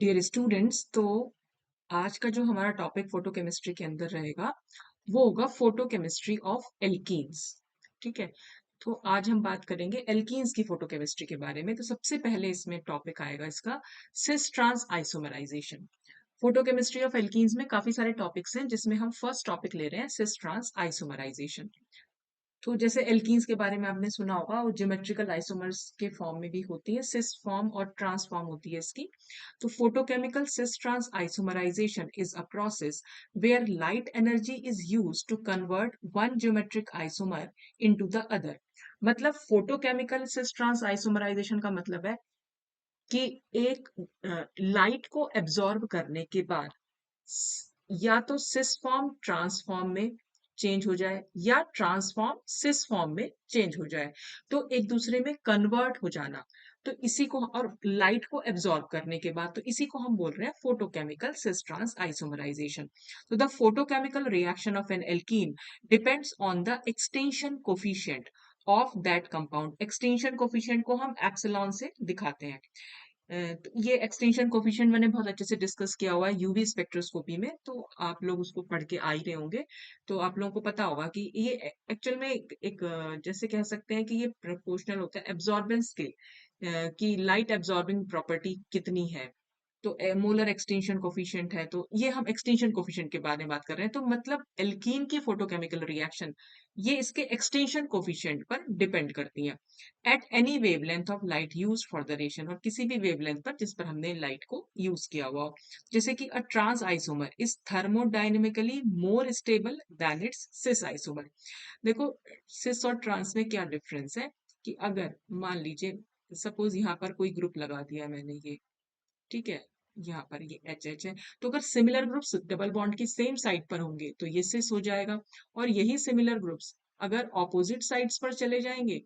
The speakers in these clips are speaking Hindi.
डियर स्टूडेंट्स, तो आज का जो हमारा टॉपिक फोटोकेमिस्ट्री के अंदर रहेगा वो होगा फोटोकेमिस्ट्री ऑफ एल्कीन्स। ठीक है। तो आज हम बात करेंगे एल्कीन्स की फोटोकेमिस्ट्री के बारे में। तो सबसे पहले इसमें टॉपिक आएगा इसका cis trans isomerization. Photochemistry of alkenes में काफी सारे टॉपिक्स हैं जिसमें हम फर्स्ट टॉपिक ले रहे हैं सिस ट्रांस आइसोमराइजेशन। तो जैसे एल्कीन्स के बारे में आपने सुना होगा, वो ज्योमेट्रिकल आइसोमर्स के फॉर्म में भी होती है, सिस फॉर्म और ट्रांस फॉर्म होती है इसकी। तो photochemical cis-trans isomerization is a process where light energy is used to convert one geometric isomer into the other. मतलब photochemical cis-trans isomerization का मतलब है कि एक लाइट को एब्जॉर्ब करने के बाद या तो सिस फॉर्म ट्रांसफॉर्म में चेंज हो जाए या ट्रांसफॉर्म सिस फॉर्म में चेंज हो जाए, तो एक दूसरे में कन्वर्ट हो जाना। तो इसी को, और लाइट को एब्जॉर्ब करने के बाद, तो इसी को हम बोल रहे हैं फोटोकेमिकल सिस ट्रांस आइसोमराइजेशन। तो the photochemical reaction of an alkene depends on the extension coefficient of that compound. Extension coefficient को हम एप्सिलॉन से दिखाते हैं। तो ये एक्सटेंशन कोफिशिएंट मैंने बहुत अच्छे से डिस्कस किया हुआ है यूवी स्पेक्ट्रोस्कोपी में, तो आप लोग उसको पढ़ के आ ही रहे होंगे। तो आप लोगों को पता होगा कि ये एक्चुअल में जैसे कह सकते हैं कि ये प्रोपोर्शनल होता है एब्जॉर्बेंस के, कि लाइट एब्जॉर्बिंग प्रॉपर्टी कितनी है। तो मोलर एक्सटेंशन कोफिशिएंट है, तो ये हम एक्सटेंशन कोफिशिएंट के बारे में बात कर रहे हैं। तो मतलब एल्कीन की फोटोकेमिकल रिएक्शन ये इसके एक्सटेंशन कोफिशिएंट पर डिपेंड करती है at any wavelength of light used for the ration, और किसी भी वेवलेंथ पर जिस पर हमने लाइट को यूज किया हुआ हो। जैसे कि a trans isomer is thermodynamically more stable than its cis isomer. देखो, सिस और ट्रांस में क्या डिफरेंस है कि अगर मान लीजिए सपोज यहाँ पर कोई ग्रुप लगा दिया मैंने, ये ठीक है, यहाँ पर ये एच एच है, तो अगर सिमिलर ग्रुप्स डबल बॉन्ड की सेम साइड पर होंगे तो ये सिस हो जाएगा, और यही सिमिलर ग्रुप्स अगर ऑपोजिट साइड्स पर चले जाएंगे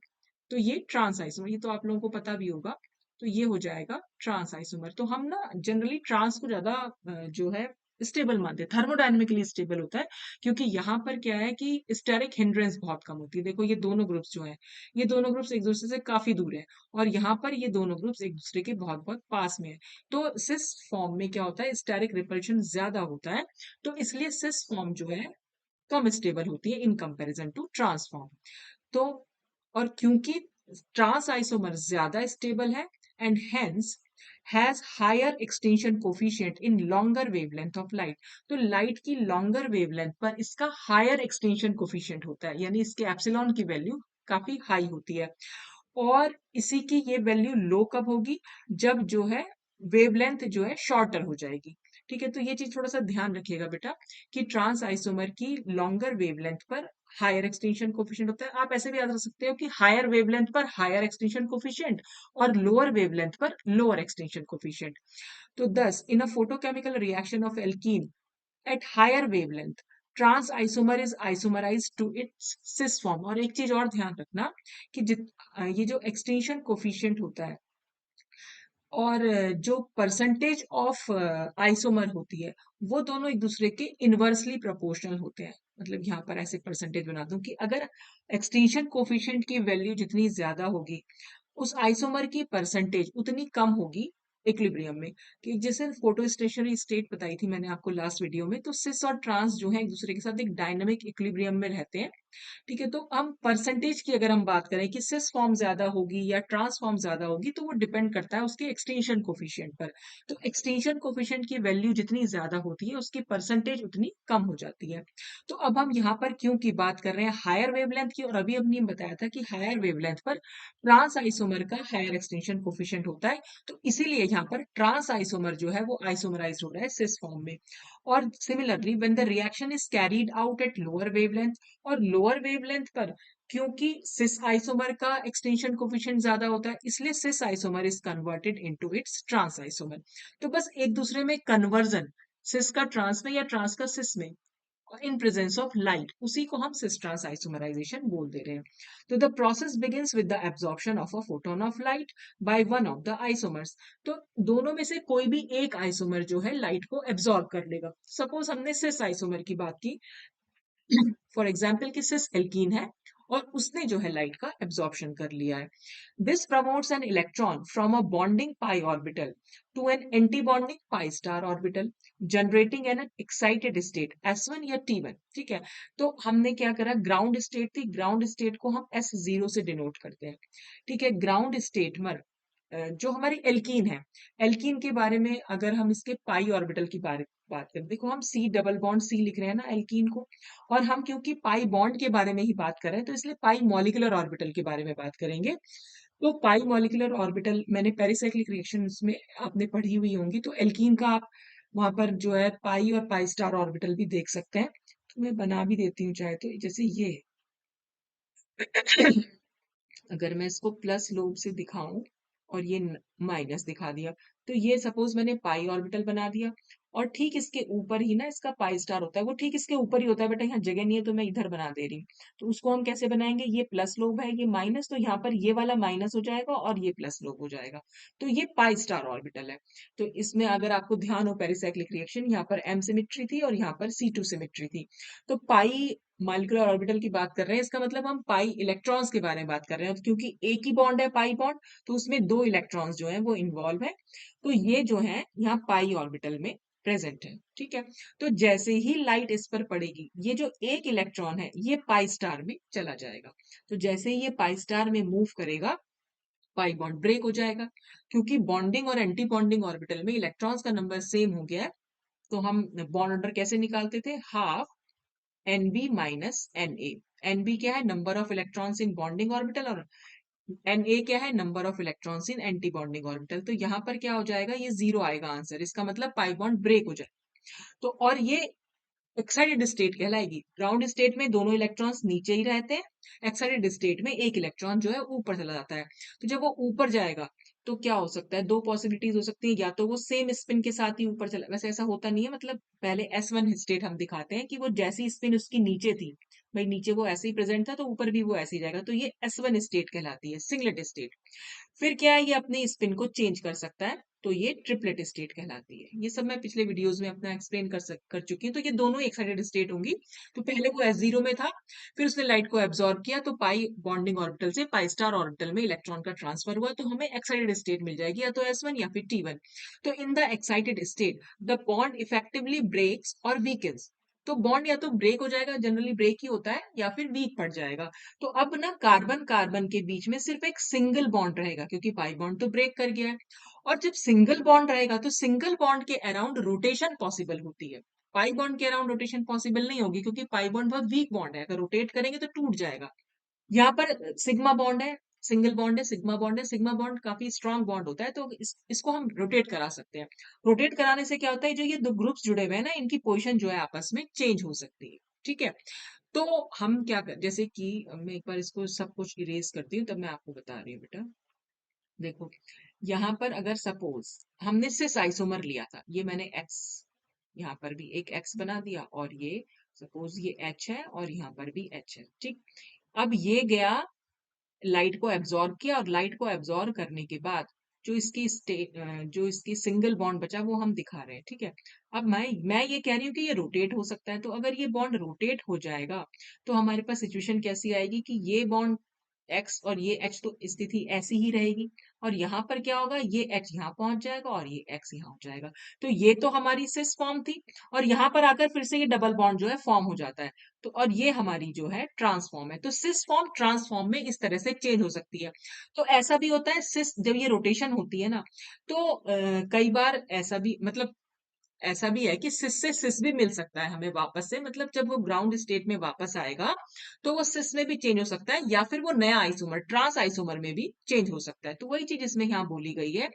तो ये ट्रांस आइसोमर, ये तो आप लोगों को पता भी होगा, तो ये हो जाएगा ट्रांस आइसोमर। तो हम ना जनरली ट्रांस को ज्यादा जो है स्टेबल मानते हैं, थर्मोडायनेमिकली स्टेबल होता है, क्योंकि यहाँ पर क्या है कि स्टेरिक हिंड्रेंस बहुत कम होती है। देखो ये दोनों ग्रुप्स जो है, ये दोनों ग्रुप्स एक दूसरे से काफी दूर है, और यहाँ पर ये दोनों ग्रुप्स एक दूसरे के बहुत बहुत पास में है। तो सिस फॉर्म में क्या होता है, स्टेरिक रिपल्शन ज्यादा होता है, तो इसलिए सिस फॉर्म जो है कम स्टेबल होती है इन कंपैरिजन टू ट्रांसफॉर्म। तो और क्योंकि ट्रांस आइसोमर ज्यादा स्टेबल है and hence has higher extension coefficient in longer wavelength of light, तो लाइट की लॉन्गर वेवलेंथ पर इसका हायर एक्सटेंशन कोफिशिएंट होता है, यानी इसके एप्सिलॉन की वैल्यू काफी हाई होती है। और इसी की ये वैल्यू लो कब होगी, जब जो है वेवलेंथ जो है शॉर्टर हो जाएगी। ठीक है, तो ये चीज थोड़ा सा ध्यान रखिएगा बेटा कि ट्रांस आइसोमर की लॉन्गर वेवलेंथ पर हायर एक्सटेंशन कोफिशिएंट होता है। आप ऐसे भी याद रख सकते हो कि हायर वेवलेंथ पर हायर एक्सटेंशन कोफिशिएंट और लोअर वेवलेंथ पर लोअर एक्सटेंशन कोफिशिएंट। तो thus in a photochemical reaction of alkene at higher wavelength trans isomer is isomerise to its cis form. और एक चीज और ध्यान रखना कि ये जो एक्सटेंशन कोफिशिएंट होता है और जो परसेंटेज ऑफ आइसोमर होती है, वो दोनों एक दूसरे के इनवर्सली प्रोपोर्शनल होते हैं। मतलब यहाँ पर ऐसे परसेंटेज बना दूं कि अगर एक्सटेंशन कोफिशिएंट की वैल्यू जितनी ज्यादा होगी, उस आइसोमर की परसेंटेज उतनी कम होगी इक्विलिब्रियम में। कि जैसे फोटो स्टेशनरी स्टेट बताई थी मैंने आपको लास्ट वीडियो में, तो सिस और ट्रांस जो है एक दूसरे के साथ एक डायनामिक इक्विलिब्रियम में रहते हैं। ठीक है, तो हम परसेंटेज की अगर हम बात करें कि सिस फॉर्म ज्यादा होगी या ट्रांस फॉर्म ज्यादा होगी, तो वो डिपेंड करता है उसके एक्सटेंशन कोफिशिएंट पर। तो एक्सटेंशन कोफिशिएंट की वैल्यू जितनी ज्यादा होती है उसकी परसेंटेज उतनी कम हो जाती है। तो अब हम यहाँ पर क्यों की बात कर रहे हैं, हायर वेवलेंथ की, और अभी हमने बताया था कि हायर वेवलेंथ पर ट्रांस आइसोमर का हायर एक्सटेंशन कोफिशिएंट होता है, तो इसीलिए यहाँ पर ट्रांस आइसोमर जो है वो आइसोमराइज हो रहा है सिस फॉर्म में। और similarly when the reaction is carried out at lower wavelength, और लोअर वेवलेंथ पर क्योंकि सिस आइसोमर का एक्सटेंशन कोफिशिएंट ज्यादा होता है, इसलिए cis isomer is converted into its trans isomer. तो बस एक दूसरे में कन्वर्जन, सिस का ट्रांस में या ट्रांस का सिस में, इन प्रेजेंस ऑफ लाइट, उसी को हम सिस ट्रांस आइसोमराइजेशन बोल दे रहे हैं। तो the process begins with the absorption of a photon of light by one of the isomers. तो दोनों में से कोई भी एक आइसोमर जो है लाइट को एब्जॉर्ब कर लेगा। सपोज हमने सिस आइसोमर की बात की, फॉर एग्जाम्पल कि सिस एल्कीन है और उसने जो है लाइट का एब्जॉर्प्शन कर लिया है। This promotes an electron from a bonding pi orbital to an anti bonding pi star orbital, generating an excited state S1 या T1। ठीक है, तो हमने क्या करा, ग्राउंड स्टेट थी, ग्राउंड स्टेट को हम S0 से डिनोट करते हैं। ठीक है, ग्राउंड स्टेट में जो हमारी एल्कीन है, एल्कीन के बारे में अगर हम इसके पाई ऑर्बिटल की बात करें, देखो हम C डबल बॉन्ड C लिख रहे हैं ना एल्कीन को, और हम क्योंकि पाई बॉन्ड के बारे में ही बात कर रहे हैं तो इसलिए पाई मॉलिक्यूलर ऑर्बिटल के बारे में बात करेंगे। तो पाई मॉलिक्यूलर ऑर्बिटल मैंने पेरिसाइक्लिक रिएक्शंस में आपने पढ़ी हुई होंगी, तो एल्कीन का आप वहां पर जो है पाई और पाई स्टार ऑर्बिटल भी देख सकते हैं। तो मैं बना भी देती हूँ चाहे तो, जैसे ये अगर मैं इसको प्लस लोब से दिखाऊं और ये माइनस दिखा दिया, तो ये सपोज मैंने पाई ऑर्बिटल बना दिया, और ठीक इसके ऊपर ही ना इसका पाई स्टार होता है, वो ठीक इसके ऊपर ही होता है, बेटा यहाँ जगह नहीं है तो मैं इधर बना दे रही हूँ। तो उसको हम कैसे बनाएंगे, ये प्लस लोब है ये माइनस, तो यहाँ पर ये वाला माइनस हो जाएगा और ये प्लस लोब हो जाएगा। तो ये पाई स्टार ऑर्बिटल है। तो इसमें अगर आपको ध्यान हो पेरिसाइक्लिक रिएक्शन, यहाँ पर एम सिमिट्री थी और यहाँ पर C2 सिमिट्री थी। तो पाई मॉलिक्यूलर ऑर्बिटल की बात कर रहे हैं, इसका मतलब हम पाई इलेक्ट्रॉन्स के बारे में बात कर रहे हैं, क्योंकि एक ही बॉन्ड है पाई बॉन्ड, तो उसमें दो इलेक्ट्रॉन्स जो हैं वो इन्वॉल्व है। तो ये जो है यहाँ पाई ऑर्बिटल में प्रेजेंट है। ठीक है, तो जैसे ही लाइट इस पर पड़ेगी, ये जो एक इलेक्ट्रॉन है ये पाई स्टार में चला जाएगा। तो जैसे ही ये पाई स्टार में मूव करेगा, पाई बॉन्ड ब्रेक हो जाएगा। क्योंकि बॉन्डिंग और एंटी बॉन्डिंग ऑर्बिटल में इलेक्ट्रॉन्स का नंबर सेम हो गया है, तो हम बॉन्ड ऑर्डर कैसे निकालते थे, half NB minus NA। NB क्या है, number of electrons in bonding orbital, और NA क्या है, number of electrons in anti bonding orbital. तो यहाँ पर क्या हो जाएगा, ये जीरो आएगा आंसर, इसका मतलब पाई बॉन्ड ब्रेक हो जाए। तो और ये एक्साइटेड स्टेट कहलाएगी। ग्राउंड स्टेट में दोनों इलेक्ट्रॉन्स नीचे ही रहते हैं, एक्साइटेड स्टेट में एक इलेक्ट्रॉन जो है ऊपर चला जाता है। तो जब वो ऊपर जाएगा तो क्या हो सकता है, दो पॉसिबिलिटीज हो सकती है, या तो वो सेम स्पिन के साथ ही ऊपर चला, वैसे ऐसा होता नहीं है, मतलब पहले S1 स्टेट हम दिखाते हैं कि वो जैसी स्पिन उसकी नीचे थी, भाई नीचे वो ऐसे ही प्रेजेंट था तो ऊपर भी वो ऐसे ही जाएगा, तो ये S1 स्टेट कहलाती है, सिंगलेट स्टेट। फिर क्या है, ये अपने स्पिन को चेंज कर सकता है, तो ये ट्रिपलेट स्टेट कहलाती है। ये सब मैं पिछले वीडियोस में अपना एक्सप्लेन कर चुकी हूँ। तो ये दोनों एक्साइटेड स्टेट होंगी। तो पहले वो S0 में था, फिर उसने लाइट को एब्जॉर्ब किया, तो पाई बॉन्डिंग ऑर्बिटल से पाई स्टार ऑर्बिटल में इलेक्ट्रॉन का ट्रांसफर हुआ, तो हमें एक्साइटेड स्टेट मिल जाएगी, या तो S1 या फिर T1। तो in the excited state the bond effectively breaks और वीकन्स। तो बॉन्ड या तो ब्रेक हो जाएगा, जनरली ब्रेक ही होता है, या फिर वीक पड़ जाएगा। तो अब ना कार्बन कार्बन के बीच में सिर्फ एक सिंगल बॉन्ड रहेगा, क्योंकि पाई बॉन्ड तो ब्रेक कर गया है। और जब सिंगल बॉन्ड रहेगा तो सिंगल बॉन्ड के अराउंड रोटेशन पॉसिबल होती है। पाई बॉन्ड के अराउंड रोटेशन पॉसिबल नहीं होगी, क्योंकि पाई बॉन्ड बहुत वीक बॉन्ड है, अगर रोटेट करेंगे तो टूट जाएगा। यहाँ पर सिग्मा बॉन्ड है, सिंगल बॉन्ड है, सिग्मा बॉन्ड है, सिग्मा बॉन्ड काफी स्ट्रांग बॉन्ड होता है, तो इसको हम रोटेट करा सकते हैं। रोटेट कराने से क्या होता है, जो ये दो ग्रुप्स जुड़े हुए हैं ना, इनकी पोजीशन जो है आपस में चेंज हो सकती है। ठीक है, तो हम क्या कर, जैसे कि मैं एक बार इसको सब कुछ इरेज करती हूँ, तब मैं आपको बता रही हूँ बेटा। देखो, यहाँ पर अगर सपोज हमने सिस आइसोमर लिया था, ये मैंने एक्स, यहाँ पर भी एक एक्स बना दिया, और ये सपोज ये एच है और यहाँ पर भी एच है। ठीक, अब ये गया लाइट को एब्जॉर्ब किया, और लाइट को एब्जॉर्ब करने के बाद जो इसकी जो इसकी सिंगल बॉन्ड बचा वो हम दिखा रहे हैं। ठीक है, अब मैं ये कह रही हूँ कि ये रोटेट हो सकता है, तो अगर ये बॉन्ड रोटेट हो जाएगा तो हमारे पास सिचुएशन कैसी आएगी कि ये बॉन्ड एक्स और ये एच तो स्थिति ऐसी ही रहेगी, और यहाँ पर क्या होगा, ये एच यहाँ पहुंच जाएगा और ये एक्स यहाँ हो जाएगा। तो ये तो हमारी सिस फॉर्म थी, और यहाँ पर आकर फिर से ये डबल बॉन्ड जो है फॉर्म हो जाता है। तो और ये हमारी जो है ट्रांसफॉर्म है। तो सिस फॉर्म ट्रांसफॉर्म में इस तरह से चेंज हो सकती है। तो ऐसा भी होता है, सिस जब ये रोटेशन होती है ना, तो कई बार ऐसा भी, मतलब ऐसा भी है कि सिस से सिस भी मिल सकता है हमें वापस से, मतलब जब वो ग्राउंड स्टेट में वापस आएगा तो वो सिस में भी चेंज हो सकता है, या फिर वो नया आइसोमर ट्रांस आइसोमर में भी चेंज हो सकता है। तो वही चीज इसमें यहाँ बोली गई है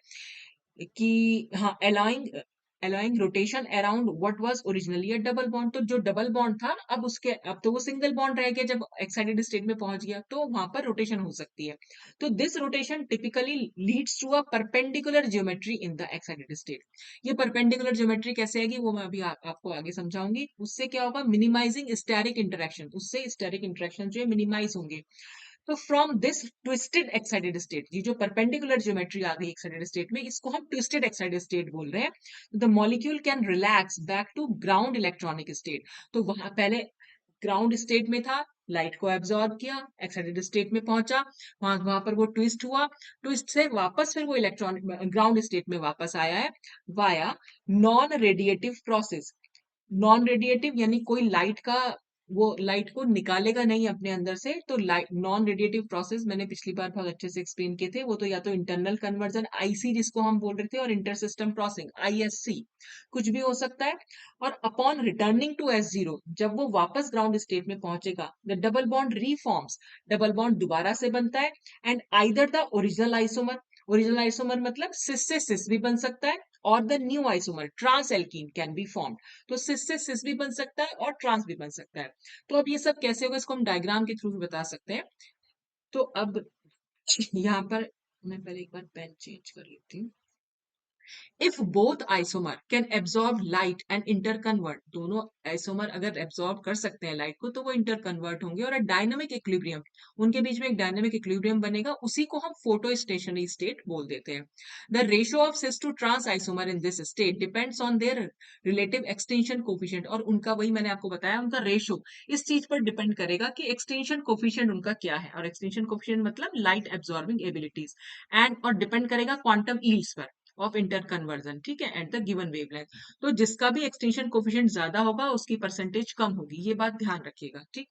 कि हाँ, allowing allowing rotation around what was originally a double bond. तो जो डबल बॉन्ड था, अब तो वो सिंगल बॉन्ड रह गया, जब एक्साइटेड स्टेट में पहुंच गया तो वहां पर रोटेशन हो सकती है। तो this rotation typically leads to a perpendicular geometry in the excited state. ये परपेंडिकुलर ज्योमेट्री कैसे आएगी वो मैं अभी आपको आगे समझाऊंगी। उससे क्या होगा, मिनिमाइजिंग स्टेरिक इंटरेक्शन, उससे स्टेरिक इंटरेक्शन जो है मिनिमाइज होंगे। तो from this twisted excited state, ये जो परपेंडिकुलर ज्योमेट्री आ गई एक्साइटेड स्टेट में, इसको हम ट्विस्टेड एक्साइटेड स्टेट बोल रहे हैं। The molecule can relax back to ground electronic state. तो वहां पहले ग्राउंड स्टेट में था, लाइट को एब्जॉर्ब किया, एक्साइटेड स्टेट में पहुंचा, वहां वहां पर वो ट्विस्ट हुआ, ट्विस्ट से वापस फिर वो इलेक्ट्रॉन ग्राउंड स्टेट में वापस आया है via non radiative process. Non radiative यानी कोई लाइट का वो लाइट को निकालेगा नहीं अपने अंदर से, तो लाइट नॉन रेडिएटिव प्रोसेस मैंने पिछली बार बहुत अच्छे से एक्सप्लेन किए थे, वो तो या तो इंटरनल कन्वर्जन आईसी जिसको हम बोल रहे थे, और इंटर सिस्टम प्रोसेसिंग आईएससी, कुछ भी हो सकता है। और upon returning to S zero, जब वो वापस ग्राउंड स्टेट में पहुंचेगा, the double bond reforms, double bond दोबारा से बनता है, and either the original isomer, original isomer मतलब सिस से सिस भी बन सकता है, और the new isomer trans alkene can be formed. तो सिस से सिस भी बन सकता है और ट्रांस भी बन सकता है। तो अब ये सब कैसे होगा, इसको हम डायग्राम के थ्रू भी बता सकते हैं। तो अब यहाँ पर मैं पहले एक बार पेन चेंज कर लेती हूँ। If both isomer can absorb light and inter convert, दोनों आइसोमर अगर एब्सॉर्ब कर सकते हैं लाइट को, तो वो इंटर कन्वर्ट होंगे, और डायनामिक इक्विलिब्रियम, उनके बीच में एक डायनामिक इक्विलिब्रियम बनेगा, उसी को हम फोटो स्टेशनरी स्टेट बोल देते हैं। The ratio of cis to trans isomer in this state depends on their relative extension coefficient, और उनका वही मैंने आपको बताया, उनका रेशियो इस चीज पर डिपेंड करेगा कि एक्सटेंशन कोफिशिएंट उनका क्या है, और एक्सटेंशन कोफिशिएंट मतलब लाइट एब्सॉर्बिंग एबिलिटीज, एंड और डिपेंड करेगा क्वांटम यील्ड्स पर ऑफ इंटर कन्वर्जन, ठीक है, एट द गिवन वेवलेंथ। तो जिसका भी एक्सटेंशन कोफिशिएंट ज्यादा होगा उसकी परसेंटेज कम होगी, ये बात ध्यान रखिएगा, ठीक।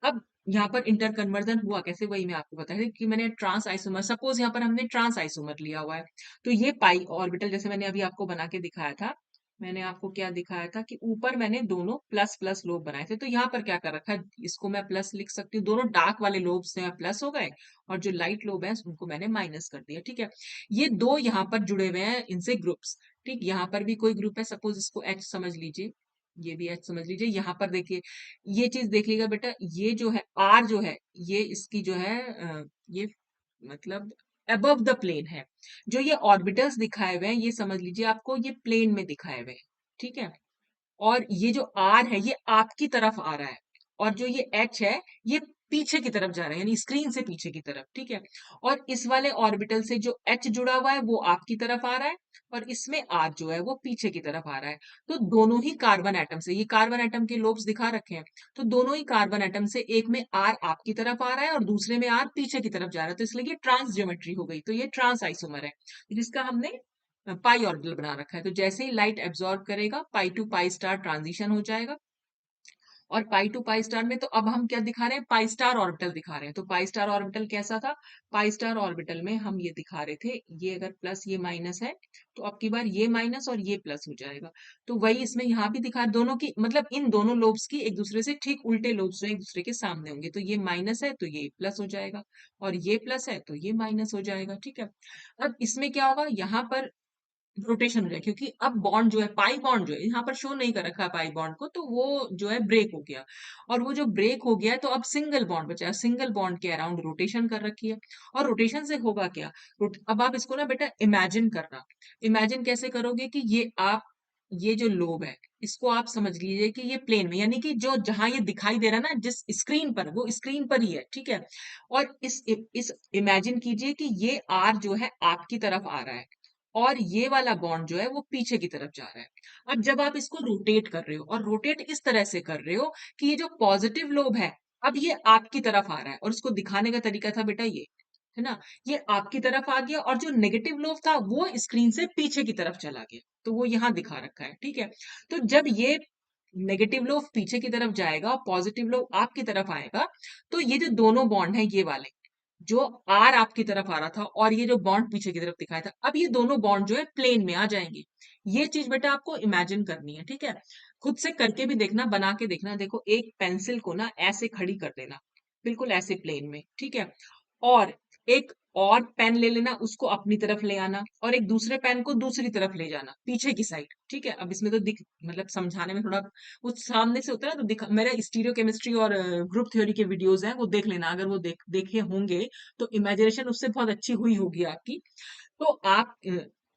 अब यहाँ पर इंटर कन्वर्जन हुआ कैसे, वही मैं आपको बताया कि मैंने ट्रांस आइसोमर, सपोज यहाँ पर हमने ट्रांस आइसोमर लिया हुआ है, तो ये पाई ऑर्बिटल जैसे मैंने अभी आपको बना के दिखाया था, मैंने आपको क्या दिखाया था कि ऊपर मैंने दोनों प्लस प्लस लोब बनाए थे, तो यहाँ पर क्या कर रखा है, इसको मैं प्लस लिख सकती हूँ, दोनों डार्क वाले लोब से प्लस हो गए, और जो लाइट लोब है उनको मैंने माइनस कर दिया, ठीक है। ये दो यहाँ पर जुड़े हुए हैं, इनसे ग्रुप्स, ठीक, यहाँ पर भी कोई ग्रुप है, सपोज इसको एच समझ लीजिए, ये भी एच समझ लीजिए, यहाँ पर देखिए, ये चीज देख लीजिएगा बेटा, ये जो है आर जो है, ये इसकी जो है ये मतलब अबव द प्लेन है, जो ये ऑर्बिटल्स दिखाए हुए हैं, ये समझ लीजिए आपको ये प्लेन में दिखाए हुए हैं, ठीक है। और ये जो आर है ये आपकी तरफ आ रहा है, और जो ये एच है ये पीछे की तरफ जा रहा है, यानी स्क्रीन से पीछे की तरफ, ठीक है। और इस वाले ऑर्बिटल से जो एच जुड़ा हुआ है वो आपकी तरफ आ रहा है, और इसमें आर जो है वो पीछे की तरफ आ रहा है। तो दोनों ही कार्बन एटम से, ये कार्बन एटम के लोब्स दिखा रखे हैं, तो दोनों ही कार्बन एटम से एक में आर आपकी तरफ आ रहा है और दूसरे में आर पीछे की तरफ जा रहा है, तो इसलिए ये ट्रांस ज्योमेट्री हो गई, तो ये ट्रांस आइसोमर है, जिसका हमने पाई ऑर्बिटल बना रखा है। तो जैसे ही लाइट एब्जॉर्ब करेगा, पाई टू पाई स्टार ट्रांजिशन हो जाएगा, और पाई टू पाई स्टार में तो अब हम क्या दिखा रहे हैं, पाई स्टार ऑर्बिटल दिखा रहे हैं। तो पाई स्टार ऑर्बिटल कैसा था, पाई स्टार ऑर्बिटल में हम ये दिखा रहे थे, ये अगर प्लस ये माइनस है, तो अब की बार ये माइनस और ये प्लस हो जाएगा। तो वही इसमें यहाँ भी दिखा, दोनों की मतलब इन दोनों लोब्स की एक दूसरे से ठीक उल्टे लोब्स जो एक दूसरे के सामने होंगे, तो ये माइनस है तो ये प्लस हो जाएगा, और ये प्लस है तो ये माइनस हो जाएगा, ठीक है। अब इसमें क्या होगा, यहाँ पर रोटेशन हो जाए, क्योंकि अब बॉन्ड जो है, पाई बॉन्ड जो है यहाँ पर शो नहीं कर रखा है पाई बॉन्ड को, तो वो जो है ब्रेक हो गया, और वो जो ब्रेक हो गया है तो अब सिंगल बॉन्ड बचा है, सिंगल बॉन्ड के अराउंड रोटेशन कर रखी है। और रोटेशन से होगा क्या, अब आप इसको ना बेटा इमेजिन करना, इमेजिन कैसे करोगे कि ये आप, ये जो लोब है इसको आप समझ लीजिए कि ये प्लेन में, यानी कि जो जहां ये दिखाई दे रहा है ना जिस स्क्रीन पर, वो स्क्रीन पर ही है, ठीक है। और इस इमेजिन कीजिए कि ये आर जो है आपकी तरफ आ रहा है, और ये वाला बॉन्ड जो है वो पीछे की तरफ जा रहा है। अब जब आप इसको रोटेट कर रहे हो, और रोटेट इस तरह से कर रहे हो कि ये जो पॉजिटिव लोब है, अब ये आपकी तरफ आ रहा है, और इसको दिखाने का तरीका था बेटा ये, है ना, ये आपकी तरफ आ गया, और जो नेगेटिव लोब था वो स्क्रीन से पीछे की तरफ चला गया, तो वो यहाँ दिखा रखा है, ठीक है। तो जब ये नेगेटिव लोब पीछे की तरफ जाएगा और पॉजिटिव लोब आपकी तरफ आएगा, तो ये जो दोनों बॉन्ड है, ये वाले जो आर आपकी तरफ आ रहा था और ये जो बॉन्ड पीछे की तरफ दिखाया था, अब ये दोनों बॉन्ड जो है प्लेन में आ जाएंगे। ये चीज बेटा आपको इमेजिन करनी है, ठीक है। खुद से करके भी देखना, बना के देखना, देखो एक पेंसिल को ना ऐसे खड़ी कर देना, बिल्कुल ऐसे प्लेन में, ठीक है। और एक और पेन ले लेना, उसको अपनी तरफ ले आना, और एक दूसरे पेन को दूसरी तरफ ले जाना पीछे की साइड, ठीक है। अब इसमें तो दिख मतलब समझाने में थोड़ा कुछ सामने से होता है ना, तो दिखा, मेरा स्टीरियो केमिस्ट्री और ग्रुप थ्योरी के वीडियोस हैं, वो देख लेना, अगर वो देखे होंगे तो इमेजिनेशन उससे बहुत अच्छी हुई होगी आपकी। तो आप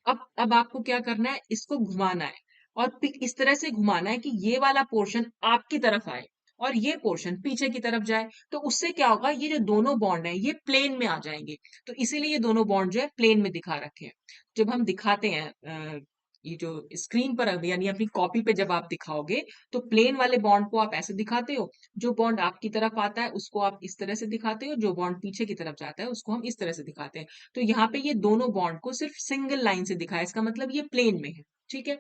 अब आपको क्या करना है, इसको घुमाना है, और इस तरह से घुमाना है कि ये वाला पोर्शन आपकी तरफ आए और ये पोर्शन पीछे की तरफ जाए। तो उससे क्या होगा, ये जो दोनों बॉन्ड है ये प्लेन में आ जाएंगे, तो इसीलिए ये दोनों बॉन्ड जो है प्लेन में दिखा रखे हैं। जब हम दिखाते हैं ये जो स्क्रीन पर यानी अपनी कॉपी पे जब आप दिखाओगे तो प्लेन वाले बॉन्ड को आप ऐसे दिखाते हो, जो बॉन्ड आपकी तरफ आता है उसको आप इस तरह से दिखाते हो, जो बॉन्ड पीछे की तरफ जाता है उसको हम इस तरह से दिखाते हैं। तो यहाँ पे ये दोनों बॉन्ड को सिर्फ सिंगल लाइन से दिखाया, इसका मतलब ये प्लेन में है। ठीक है।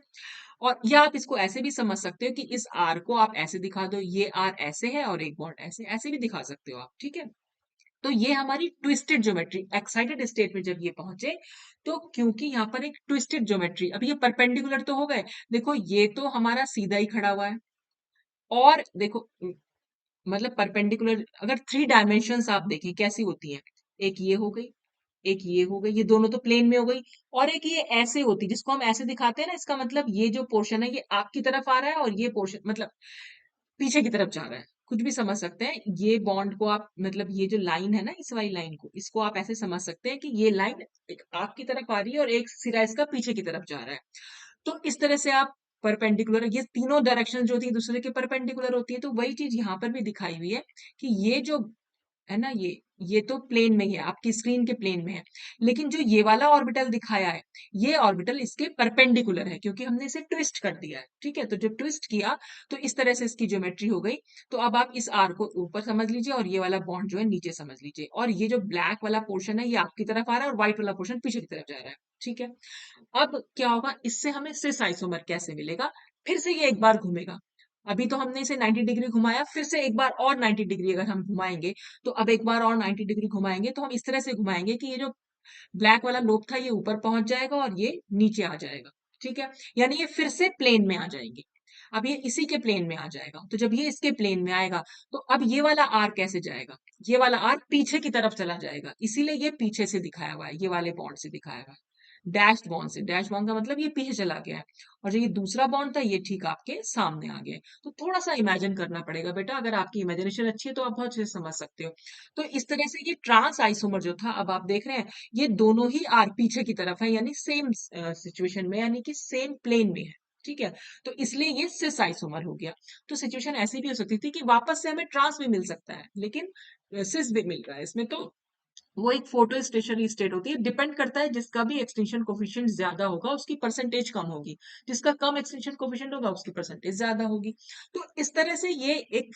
और या आप इसको ऐसे भी समझ सकते हो कि इस आर को आप ऐसे दिखा दो, ये आर ऐसे है और एक बॉन्ड ऐसे, ऐसे भी दिखा सकते हो आप। ठीक है। तो ये हमारी ट्विस्टेड ज्योमेट्री, एक्साइटेड स्टेट में जब ये पहुंचे, तो क्योंकि यहाँ पर एक ट्विस्टेड ज्योमेट्री, अब ये परपेंडिकुलर तो हो गए, देखो ये तो हमारा सीधा ही खड़ा हुआ है, और देखो मतलब परपेंडिकुलर अगर थ्री डायमेंशंस आप देखें कैसी होती हैं, एक ये हो गई, एक ये हो गई, ये दोनों तो प्लेन में हो गई, और एक ये ऐसे होती जिसको हम ऐसे दिखाते हैं ना, इसका मतलब ये जो पोर्शन है ये आपकी तरफ आ रहा है और ये पोर्शन मतलब पीछे की तरफ जा रहा है। कुछ भी समझ सकते हैं, ये बॉन्ड को आप मतलब ये जो लाइन है ना, इस वाली लाइन को, इसको आप ऐसे समझ सकते हैं कि ये लाइन एक आपकी तरफ आ रही है और एक सिरा इसका पीछे की तरफ जा रहा है। तो इस तरह से आप परपेंडिकुलर, ये तीनों डायरेक्शन जो थी दूसरे के परपेंडिकुलर होती है, तो वही चीज यहाँ पर भी दिखाई हुई है कि ये जो है ना, ये तो प्लेन में ही है, आपकी स्क्रीन के प्लेन में है, लेकिन जो ये वाला ऑर्बिटल दिखाया है, ये ऑर्बिटल इसके परपेंडिकुलर है क्योंकि हमने इसे ट्विस्ट कर दिया है। ठीक है। तो जब ट्विस्ट किया तो इस तरह से इसकी ज्योमेट्री हो गई। तो अब आप इस आर को ऊपर समझ लीजिए और ये वाला बॉन्ड जो है नीचे समझ लीजिए, और ये जो ब्लैक वाला पोर्शन है ये आपकी तरफ आ रहा है और व्हाइट वाला पोर्शन पीछे की तरफ जा रहा है। ठीक है। अब क्या होगा, इससे हमें सिस आइसोमर कैसे मिलेगा, फिर से ये एक बार घूमेगा। अभी तो हमने इसे 90 डिग्री घुमाया, फिर से एक बार और 90 डिग्री अगर हम घुमाएंगे, तो अब एक बार और 90 डिग्री घुमाएंगे, तो हम इस तरह से घुमाएंगे कि ये जो ब्लैक वाला लोब था ये ऊपर पहुंच जाएगा और ये नीचे आ जाएगा। ठीक है। यानी ये फिर से प्लेन में आ जाएंगे। अब ये इसी के प्लेन में आ जाएगा, तो जब ये इसके प्लेन में आएगा, तो अब ये वाला आर कैसे जाएगा, ये वाला आर पीछे की तरफ चला जाएगा, इसीलिए ये पीछे से दिखाया हुआ है, ये वाले बॉन्ड से दिखाया हुआ है, डैश बॉन्ड से। डैश बॉन्ड का मतलब ये पीछे चला गया है, और जो ये दूसरा बॉन्ड था ये ठीक आपके सामने आ गया है। तो थोड़ा सा इमेजिन करना पड़ेगा बेटा, अगर आपकी इमेजिनेशन अच्छी है तो आप बहुत अच्छे से समझ सकते हो। तो इस तरह से ये ट्रांस आइसोमर जो था, अब आप देख रहे हैं ये दोनों ही आर पीछे की तरफ है, यानी सेम सिचुएशन में, यानी कि सेम प्लेन में है। ठीक है। तो इसलिए ये सिस आइसोमर हो गया। तो सिचुएशन ऐसी भी हो सकती थी कि वापस से हमें ट्रांस भी मिल सकता है, लेकिन सिस भी मिल रहा है इसमें, तो वो एक फोटो स्टेशनरी स्टेट होती है। डिपेंड करता है, जिसका भी एक्सटेंशन कोफिशिएंट ज्यादा होगा उसकी परसेंटेज कम होगी, जिसका कम एक्सटेंशन कोफिशिएंट होगा उसकी परसेंटेज ज्यादा होगी। तो इस तरह से ये एक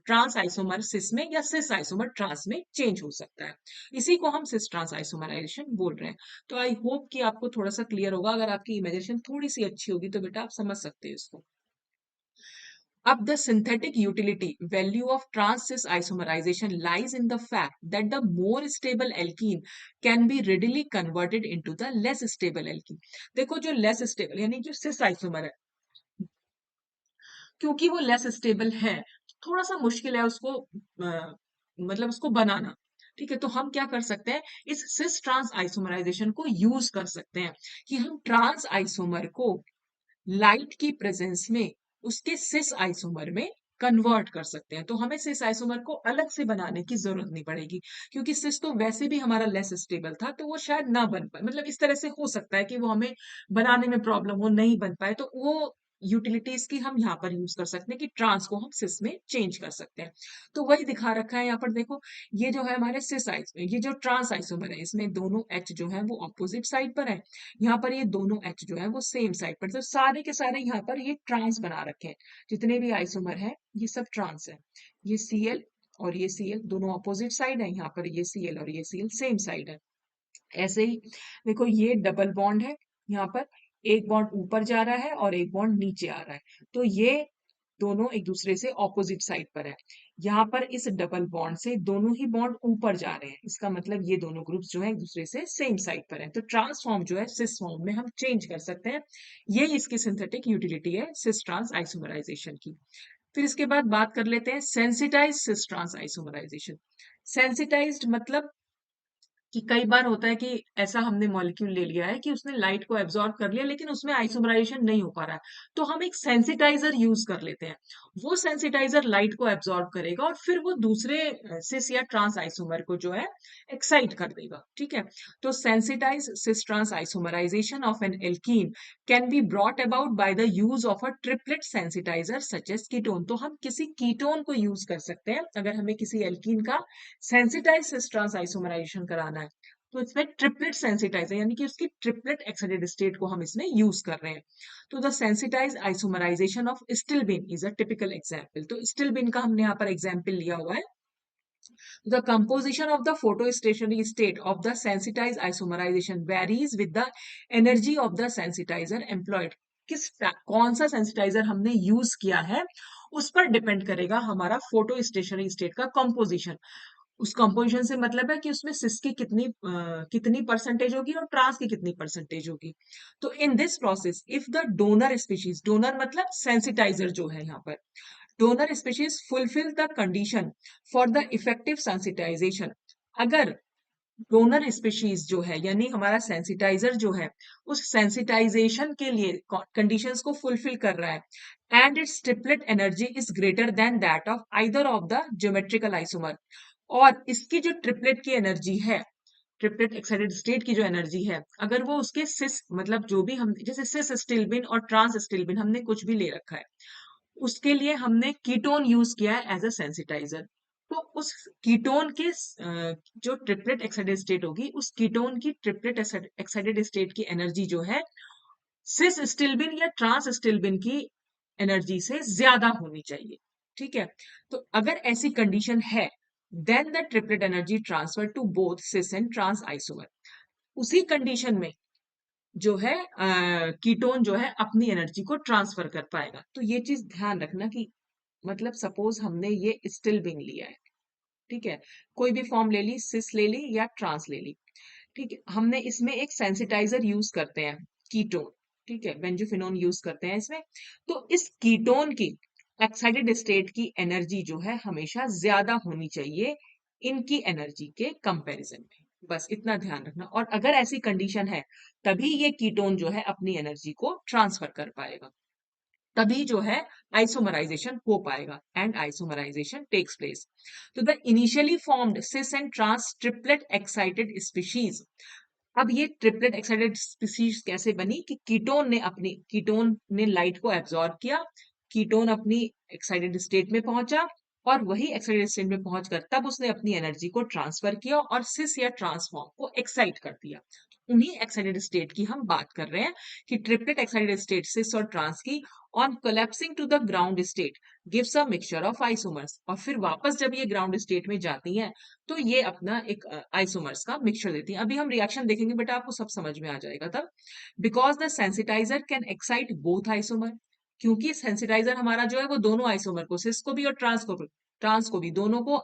ट्रांस आइसोमर सिस में या सिस आइसोमर ट्रांस में चेंज हो सकता है। इसी को हम सिस ट्रांस आइसोमराइजेशन बोल रहे हैं। तो आई होप कि आपको थोड़ा सा क्लियर होगा, अगर आपकी इमेजिनेशन थोड़ी सी अच्छी होगी तो बेटा आप समझ सकते हो इसको। Up the synthetic utility value of trans-cis isomerization lies in the fact that the more stable alkene can be readily converted into the less stable alkene. देखो जो less stable यानी जो cis isomer है, क्योंकि वो लेस स्टेबल है, थोड़ा सा मुश्किल है उसको मतलब उसको बनाना। ठीक है। तो हम क्या कर सकते हैं, इस सिस ट्रांस आइसोमराइजेशन को यूज कर सकते हैं कि हम ट्रांस आइसोमर को लाइट की प्रेजेंस में उसके सिस आइसोमर में कन्वर्ट कर सकते हैं। तो हमें सिस आइसोमर को अलग से बनाने की जरूरत नहीं पड़ेगी, क्योंकि सिस तो वैसे भी हमारा लेस स्टेबल था, तो वो शायद ना बन पाए, मतलब इस तरह से हो सकता है कि वो हमें बनाने में प्रॉब्लम हो, नहीं बन पाए, तो वो यूटिलिटीज की हम यहाँ पर यूज कर सकते हैं कि ट्रांस को हम सिस में चेंज कर सकते हैं। तो वही दिखा रखा है यहाँ पर, देखो ये जो है हमारे सिस आइस, ये जो ट्रांस आइसोमर है इसमें दोनों एच जो है वो ऑपोजिट साइड पर है, यहाँ पर ये दोनों एच जो है वो सेम साइड पर, तो सारे के सारे यहाँ पर ये ट्रांस बना रखे हैं, जितने भी आइसोमर है ये सब ट्रांस है। ये Cl और ये Cl दोनों ऑपोजिट साइड है, यहाँ पर ये Cl और ये Cl सेम साइड है। ऐसे ही देखो ये डबल बॉन्ड है, यहाँ पर एक बॉन्ड ऊपर जा रहा है और एक बॉन्ड नीचे आ रहा है, तो ये दोनों एक दूसरे से ऑपोजिट साइड पर है। यहाँ पर इस डबल बॉन्ड से दोनों ही बॉन्ड ऊपर जा रहे हैं, इसका मतलब ये दोनों ग्रुप्स जो है एक दूसरे से सेम साइड पर है, तो ट्रांसफॉर्म जो है सिस फॉर्म में हम चेंज कर सकते हैं। ये इसकी सिंथेटिक यूटिलिटी है सिस ट्रांस आइसोमराइजेशन की। फिर इसके बाद बात कर लेते हैं sensitize cis trans isomerization. Sensitized मतलब कि कई बार होता है कि ऐसा हमने मॉलिक्यूल ले लिया है कि उसने लाइट को एब्जॉर्ब कर लिया, लेकिन उसमें आइसोमराइजेशन नहीं हो पा रहा है, तो हम एक सेंसिटाइजर यूज कर लेते हैं। वो सेंसिटाइजर लाइट को एब्जॉर्ब करेगा और फिर वो दूसरे सिस या ट्रांस आइसोमर को जो है एक्साइट कर देगा। ठीक है। तो sensitise cis trans isomerisation of an alkene can be brought about by the use of a triplet sensitiser such as ketone. तो हम किसी कीटोन को यूज कर सकते हैं अगर हमें किसी एल्कीन का सेंसिटाइज सिस ट्रांस आइसोमराइजेशन कराना है, तो इसमें ट्रिपलेट सेंसिटाइजर यानी कि उसकी ट्रिपलेट एक्साइटेड स्टेट को हम इसमें यूज कर रहे हैं। तो the sensitise isomerisation of stilbene is a typical example. तो स्टिल्बिन का हमने यहाँ पर एग्जाम्पल लिया हुआ है। The composition of the photostationary state of the sensitized isomerization varies with the energy of the sensitizer employed. कौन सा सेंसिटाइजर हमने यूज किया है उस पर डिपेंड करेगा हमारा फोटो स्टेशनरी स्टेट का कंपोजिशन। उस कंपोजिशन से मतलब है कि उसमें सिस की कितनी परसेंटेज होगी और ट्रांस की कितनी परसेंटेज होगी। तो in this process if the donor species, donor मतलब सेंसिटाइजर जो है यहाँ पर, donor species fulfill the condition for the effective sensitization। अगर डोनर स्पीशीज जो है यानी हमारा सेंसिटाइजर जो है उस सेंसिटाइजेशन के लिए कंडीशंस को फुलफिल कर रहा है and it's triplet energy is greater than that of either of the geometrical isomer, और इसकी जो ट्रिपलेट की एनर्जी है, ट्रिपलेट एक्साइटेड स्टेट की जो एनर्जी है, अगर वो उसके सिस मतलब जो भी हम जैसे सिस स्टिल्बिन और ट्रांस स्टिल्बिन हमने कुछ भी ले रखा है, उसके लिए हमने कीटोन यूज किया है एज अ सेंसिटाइजर। तो उस कीटोन के जो ट्रिपलेट एक्साइटेड स्टेट होगी उस कीटोन की ट्रिपलेट एक्साइटेड स्टेट की एनर्जी जो है सिस स्टिल्बिन या ट्रांस स्टिल्बिन की एनर्जी से ज्यादा होनी चाहिए। ठीक है, तो अगर ऐसी कंडीशन है then the triplet energy transfer to both cis and trans isomer. उसी कंडीशन में जो है कीटोन जो है अपनी एनर्जी को ट्रांसफर कर पाएगा। तो ये चीज ध्यान रखना कि मतलब सपोज हमने ये स्टिल बिन लिया है, ठीक है, कोई भी फॉर्म ले ली, सिस ले ली या ट्रांस ले ली, ठीक है, हमने इसमें एक सेंसिटाइजर यूज करते हैं कीटोन, ठीक है, बेंजोफिनोन यूज करते हैं इसमें। तो इस कीटोन की एक्साइटेड स्टेट की एनर्जी जो है हमेशा ज्यादा होनी चाहिए इनकी एनर्जी के कंपैरिजन में। बस इतना ध्यान रखना, और अगर ऐसी कंडीशन है तभी ये कीटोन जो है अपनी एनर्जी को ट्रांसफर कर पाएगा, तभी जो है आइसोमराइजेशन हो पाएगा एंड आइसोमराइजेशन टेक्स प्लेस। तो the initially formed cis and trans triplet excited species, अब ये ट्रिपलेट एक्साइटेड स्पीशीज कैसे बनी कि कीटोन ने लाइट को एब्जॉर्ब किया, कीटोन अपनी एक्साइटेड स्टेट में पहुंचा, और वही एक्साइटेड स्टेट में पहुंचकर तब उसने अपनी एनर्जी को ट्रांसफर किया और सिस या ट्रांसफॉर्म को एक्साइट कर दिया। उन्हीं एक्साइटेड स्टेट की हम बात कर रहे हैं कि ट्रिपलेट एक्साइटेड स्टेट सिस और ट्रांस की on collapsing to the ground state gives a mixture of isomers, और फिर वापस जब ये ग्राउंड स्टेट में जाती हैं तो ये अपना एक आइसोमर्स का मिक्सचर देती हैं। अभी हम रिएक्शन देखेंगे बेटा, आपको सब समझ में आ जाएगा तब। Because the sensitiser can excite both isomer, क्योंकि सेंसिटाइजर हमारा जो है वो दोनों आइसोमर को, सिस को भी और ट्रांस को भी दोनों को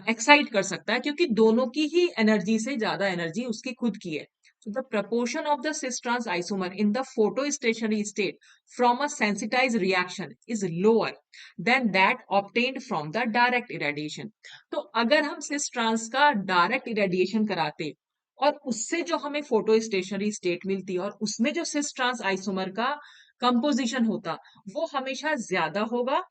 एक्साइट कर सकता है, क्योंकि दोनों की ही एनर्जी से ज्यादा एनर्जी उसकी खुद की है। So the proportion of the cis trans isomer in the photostationary state from a sensitized reaction is lower than that obtained from the direct irradiation। तो अगर हम cis trans का डायरेक्ट इरेडिएशन कराते और उससे जो हमें फोटो स्टेशनरी स्टेट मिलती और उसमें जो cis trans आइसोमर का कंपोजिशन होता वो हमेशा ज्यादा होगा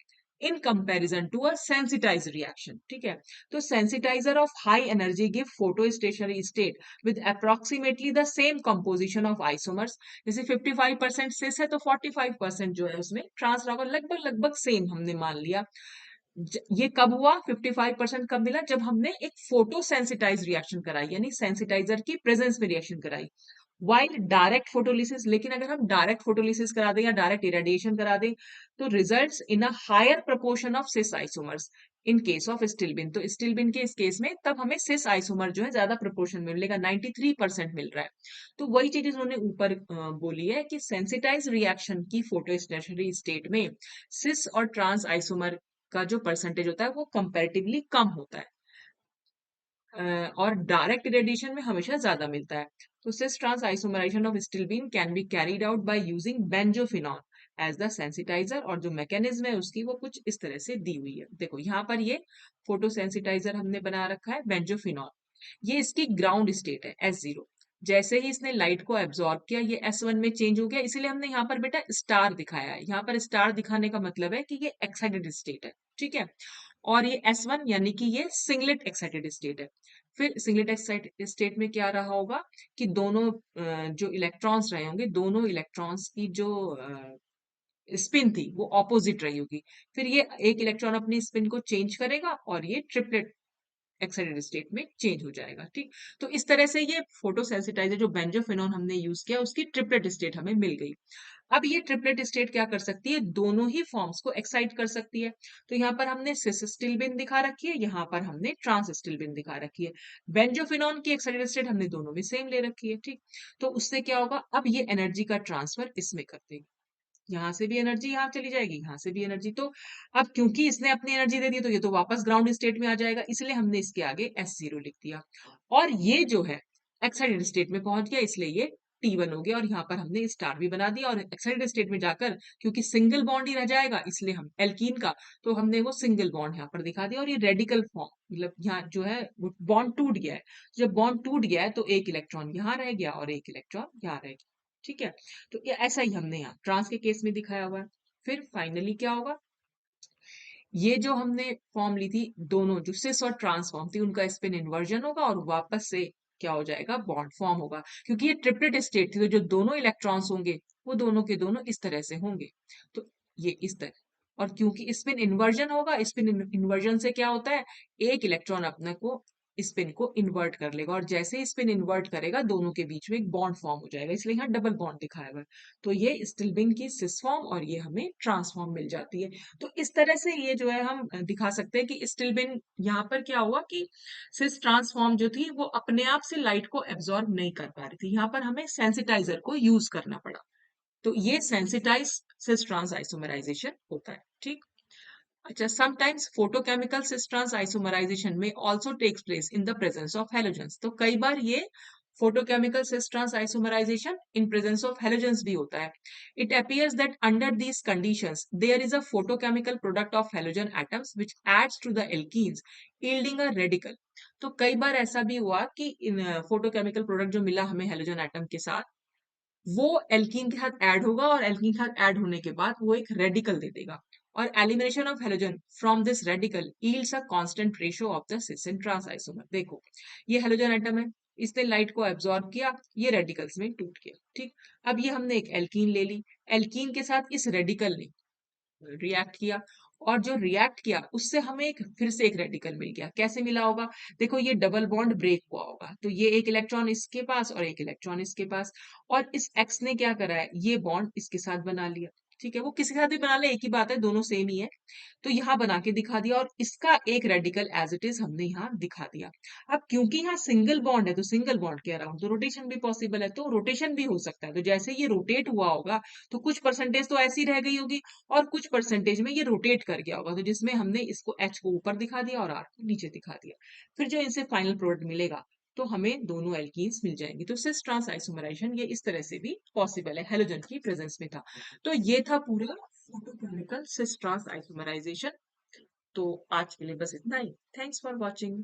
in comparison to a sensitise reaction. ठीक है, तो sensitiser of high energy give photostationary state with approximately the same composition of isomers। जैसे 55% सिस है तो 45% जो है उसमें ट्रांस होगा, लगभग लगभग सेम हमने मान लिया। ये कब हुआ, 55% कब मिला, जब हमने एक फोटो सेंसिटाइज रिएक्शन कराई, यानी सेंसिटाइजर की प्रेजेंस में रिएक्शन कराई। वाइल डायरेक्ट फोटोलिसिस, लेकिन अगर हम डायरेक्ट फोटोलिसिस करा दें या डायरेक्ट इरेडिएशन करा दें तो results in a higher proportion of cis isomers in case of stilbene. तो स्टिल्बिन के इस केस में तब हमें सिस आइसोमर जो है ज्यादा प्रोपोर्शन में मिलेगा, 93% मिल रहा है। तो वही चीज उन्होंने ऊपर बोली है कि सेंसिटाइज रिएक्शन की फोटो स्टेशनरी स्टेट में सिस और ट्रांस आइसोमर का जो परसेंटेज होता है वो कंपैरेटिवली कम होता है, और डायरेक्ट इरेडिएशन में हमेशा ज्यादा मिलता है। तो cis trans isomerisation of stilbene can be carried out by using benzophenone as the sensitiser, और जो मैकेनिज्म है उसकी वो कुछ इस तरह से दी हुई है। देखो यहाँ पर ये फोटो सेंसिटाइजर हमने बना रखा है बेंजोफिनॉन, ये इसकी ग्राउंड स्टेट है S0। जैसे ही इसने लाइट को एब्जॉर्ब किया ये S1 में चेंज हो गया, इसीलिए हमने यहाँ पर बेटा स्टार दिखाया है। यहाँ पर स्टार दिखाने का मतलब है कि ये एक्साइटेड स्टेट है, ठीक है, और ये S1 यानी कि ये सिंगलेट एक्साइटेड स्टेट है। फिर सिंगलेट एक्साइटेड स्टेट में क्या रहा होगा कि दोनों जो इलेक्ट्रॉन्स रहे होंगे, दोनों इलेक्ट्रॉन्स की जो स्पिन थी वो ऑपोजिट रही होगी। फिर ये एक इलेक्ट्रॉन अपनी स्पिन को चेंज करेगा और ये ट्रिपलेट एक्साइटेड स्टेट में चेंज हो जाएगा। ठीक, तो इस तरह से ये फोटो सेंसिटाइजर जो बेंजोफिनोन हमने यूज किया उसकी ट्रिपलेट स्टेट हमें मिल गई। अब ये ट्रिपलेट स्टेट क्या कर सकती है, दोनों ही फॉर्म्स को एक्साइट कर सकती है। तो यहाँ पर हमने सिस स्टिल्बिन दिखा रखी है, यहाँ पर हमने ट्रांस स्टिल्बिन दिखा रखी है। बेंजोफिनोन की एक्साइटेड स्टेट हमने दोनों में सेम ले रखी है। ठीक, तो उससे क्या होगा, अब ये एनर्जी का ट्रांसफर इसमें कर देगी, यहाँ से भी एनर्जी यहाँ चली जाएगी, यहाँ से भी एनर्जी। तो अब क्योंकि इसने अपनी एनर्जी दे दी तो ये तो वापस ग्राउंड स्टेट में आ जाएगा, इसलिए हमने इसके आगे S0 लिख दिया। और ये जो है एक्साइटेड स्टेट में पहुंच गया, इसलिए ये T1 हो गया, और यहाँ पर हमने स्टार भी बना दिया। और एक्साइटेड स्टेट में जाकर क्योंकि सिंगल बॉन्ड ही रह जाएगा, इसलिए हम एल्कीन का, तो हमने वो सिंगल बॉन्ड यहाँ पर दिखा दिया। और ये रेडिकल फॉर्म, मतलब यहाँ जो है बॉन्ड टूट गया है। जब बॉन्ड टूट गया है तो एक इलेक्ट्रॉन यहाँ रह गया और एक इलेक्ट्रॉन यहाँ रह गया। ठीक है, तो ये ऐसा ही हमने यहाँ ट्रांस के केस में दिखाया हुआ है। फिर फाइनली क्या होगा, ये जो हमने फॉर्म ली थी, दोनों जो सिस और ट्रांस फॉर्म थी उनका स्पिन इन्वर्जन होगा और वापस से क्या हो जाएगा, बॉन्ड फॉर्म होगा। क्योंकि ये ट्रिपलेट स्टेट थी तो जो दोनों इलेक्ट्रॉन्स होंगे वो दोनों के दोनों इस तरह से होंगे, तो ये इस तरह। और क्योंकि स्पिन इन्वर्जन होगा, स्पिन इन्वर्जन से क्या होता है, एक इलेक्ट्रॉन अपने को स्पिन को इन्वर्ट कर लेगा, और जैसे ही स्पिन इन्वर्ट करेगा दोनों के बीच में एक बॉन्ड फॉर्म हो जाएगा, इसलिए यहाँ डबल बॉन्ड दिखाया हुआ है। तो ये स्टिल्बिन की सिस फॉर्म और ये हमें ट्रांसफॉर्म मिल जाती है। तो इस तरह से ये जो है हम दिखा सकते हैं कि स्टिल्बिन यहाँ पर क्या हुआ कि सिस ट्रांसफॉर्म जो थी वो अपने आप से लाइट को एब्जॉर्ब नहीं कर पा रही थी, यहाँ पर हमें सेंसिटाइजर को यूज करना पड़ा। तो ये सेंसिटाइज सिस ट्रांस आइसोमराइजेशन होता है। ठीक, अच्छा, sometimes photochemical cis trans isomerization may also takes place in the presence of halogens। तो कई बार ये photochemical cis trans isomerization in presence of halogens भी होता है। It appears that under these conditions there is a photochemical product of halogen atoms which adds to the alkenes yielding a radical। तो कई बार ऐसा भी हुआ कि इन photochemical product जो मिला हमें halogen atom के साथ, वो एल्कीन के साथ ऐड होगा और एल्कीन के साथ ऐड होने के बाद वो एक रेडिकल दे देगा। और elimination of halogen from this radical yields a constant ratio of the cis in trans isomer. देखो, ये हेलोजन एटम है, इसने लाइट को एब्जॉर्ब किया, ये रेडिकल्स में टूट गया। ठीक, अब ये हमने एक एल्कीन ले ली, एल्कीन के साथ इस रेडिकल ने रिएक्ट किया, और जो रिएक्ट किया उससे हमें एक फिर से एक रेडिकल मिल गया। कैसे मिला होगा, देखो ये डबल बॉन्ड ब्रेक हुआ होगा, तो ये एक इलेक्ट्रॉन इसके पास और एक इलेक्ट्रॉन इसके पास, और इस एक्स ने क्या करा है, ये बॉन्ड इसके साथ बना लिया। ठीक है, वो किसी के साथ भी बना ले, एक ही बात है, दोनों सेम ही है। तो यहाँ बना के दिखा दिया, और इसका एक रेडिकल एज इट इज हमने यहाँ दिखा दिया। अब क्योंकि यहाँ सिंगल बॉन्ड है तो सिंगल बॉन्ड के अराउंड तो रोटेशन भी पॉसिबल है, तो रोटेशन भी हो सकता है। तो जैसे ये रोटेट हुआ होगा तो कुछ परसेंटेज तो ऐसी रह गई होगी, और कुछ परसेंटेज में ये रोटेट कर गया होगा, तो जिसमें हमने इसको H को ऊपर दिखा दिया और R को नीचे दिखा दिया। फिर जो इनसे फाइनल प्रोडक्ट मिलेगा तो हमें दोनों एल्कीन्स मिल जाएंगे। तो सिस ट्रांस आइसोमराइजेशन ये इस तरह से भी पॉसिबल है, हेलोजन की प्रेजेंस में था। तो ये था पूरा फोटोकेमिकल सिस ट्रांस आइसोमराइजेशन। तो आज के लिए बस इतना ही। Thanks for watching.